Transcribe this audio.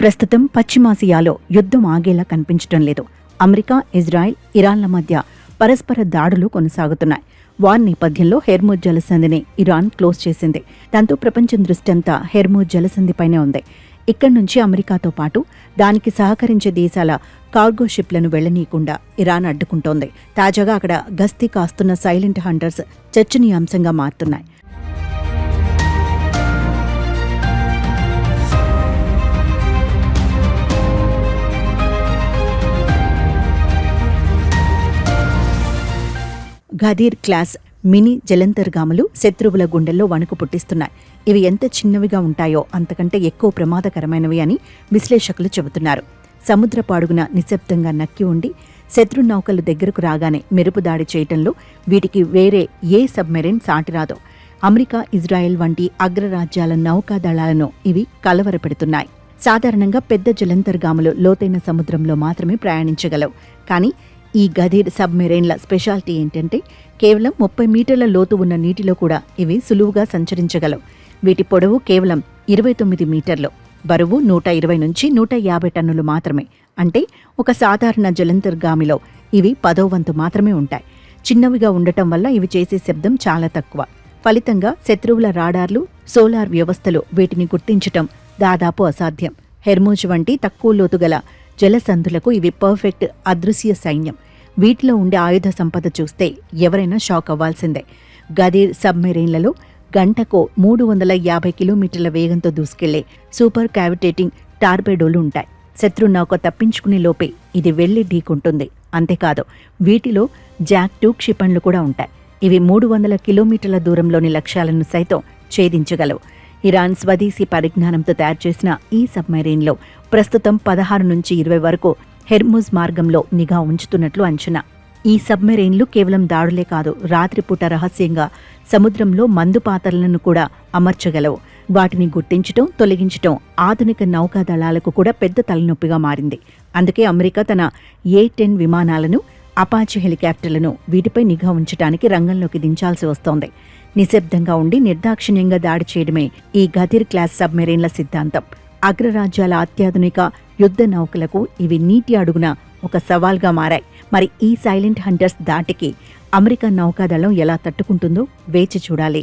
ప్రస్తుతం పశ్చిమాసియాలో యుద్ధం ఆగేలా కనిపించడం లేదు. అమెరికా, ఇజ్రాయెల్, ఇరాన్ల మధ్య పరస్పర దాడులు కొనసాగుతున్నాయి. వార్ నేపథ్యంలో హెర్మూజ్ జలసంధిని ఇరాన్ క్లోజ్ చేసింది. దాంతో ప్రపంచం దృష్టంతా హెర్మూజ్ జలసంధిపైనే ఉంది. ఇక్కడి నుంచి అమెరికాతో పాటు దానికి సహకరించే దేశాల కార్గో షిప్లను వెళ్లనీయకుండా ఇరాన్ అడ్డుకుంటోంది. తాజాగా అక్కడ గస్తీ కాస్తున్న సైలెంట్ హంటర్స్ చర్చనీయాంశంగా మారుతున్నాయి. గదీర్ క్లాస్ మినీ జలంతర్గాములు శత్రువుల గుండెల్లో వణుకు పుట్టిస్తున్నాయి. ఇవి ఎంత చిన్నవిగా ఉంటాయో అంతకంటే ఎక్కువ ప్రమాదకరమైనవి అని విశ్లేషకులు చెబుతున్నారు. సముద్రపు అడుగున నిశ్శబ్దంగా నక్కి ఉండి శత్రు నౌకలు దగ్గరకు రాగానే మెరుపు దాడి చేయటంలో వీటికి వేరే ఏ సబ్మెరైన్ సాటిరాదో. అమెరికా, ఇజ్రాయెల్ వంటి అగ్రరాజ్యాల నౌకాదళాలను ఇవి కలవరపెడుతున్నాయి. సాధారణంగా పెద్ద జలంతర్గాములు లోతైన సముద్రంలో మాత్రమే ప్రయాణించగలవు. కానీ ఈ గదీర్ సబ్మెరైన్ల స్పెషాలిటీ ఏంటంటే కేవలం 30 మీటర్ల లోతు ఉన్న నీటిలో కూడా ఇవి సులువుగా సంచరించగలవు. వీటి పొడవు కేవలం 29 మీటర్లు, బరువు 120 నుంచి 150 టన్నులు మాత్రమే. అంటే ఒక సాధారణ జలంతర్గామిలో ఇవి 10వ వంతు మాత్రమే ఉంటాయి. చిన్నవిగా ఉండటం వల్ల ఇవి చేసే శబ్దం చాలా తక్కువ. ఫలితంగా శత్రువుల రాడార్లు, సోలార్ వ్యవస్థలు వీటిని గుర్తించటం దాదాపు అసాధ్యం. హెర్మూజ్ వంటి తక్కువ లోతుగల జలసంధులకు ఇవి పర్ఫెక్ట్ అదృశ్య సైన్యం. వీటిలో ఉండే ఆయుధ సంపద చూస్తే ఎవరైనా షాక్ అవ్వాల్సిందే. గదీర్ సబ్మెరైన్లలో గంటకు 350 కిలోమీటర్ల వేగంతో దూసుకెళ్లే సూపర్ క్యావిటేటింగ్ టార్పెడోలు ఉంటాయి. శత్రు నౌక తప్పించుకునే లోపే ఇది వెళ్లి ఢీకుంటుంది. అంతేకాదు, వీటిలో జాక్ 2 క్షిపణులు కూడా ఉంటాయి. ఇవి 300 కిలోమీటర్ల దూరంలోని లక్ష్యాలను సైతం ఛేదించగలవు. ఇరాన్ స్వదేశీ పరిజ్ఞానంతో తయారు చేసిన ఈ సబ్మెరైన్లో ప్రస్తుతం 16 నుంచి 20 వరకు హెర్మూజ్ మార్గంలో నిఘా ఉంచుతున్నట్లు అంచనా. ఈ సబ్మెరైన్లు కేవలం దాడులే కాదు, రాత్రిపూట రహస్యంగా సముద్రంలో మందు పాత్రలను కూడా అమర్చగలవు. వాటిని గుర్తించటం, తొలగించటం ఆధునిక నౌకాదళాలకు కూడా పెద్ద తలనొప్పిగా మారింది. అందుకే అమెరికా తన A-10 విమానాలను, అపాచీ హెలికాప్టర్లను వీటిపై నిఘా ఉంచడానికి రంగంలోకి దించాల్సి వస్తోంది. నిశ్శబ్దంగా ఉండి నిర్దాక్షిణ్యంగా దాడి చేయడమే ఈ గదీర్ క్లాస్ సబ్మెరైన్ల సిద్ధాంతం. అగ్రరాజ్యాల అత్యాధునిక యుద్ధ నౌకలకు ఇవి నీటి అడుగున ఒక సవాల్గా మారాయి. మరి ఈ సైలెంట్ హంటర్స్ దాటికి అమెరికా నౌకాదళం ఎలా తట్టుకుంటుందో వేచి చూడాలి.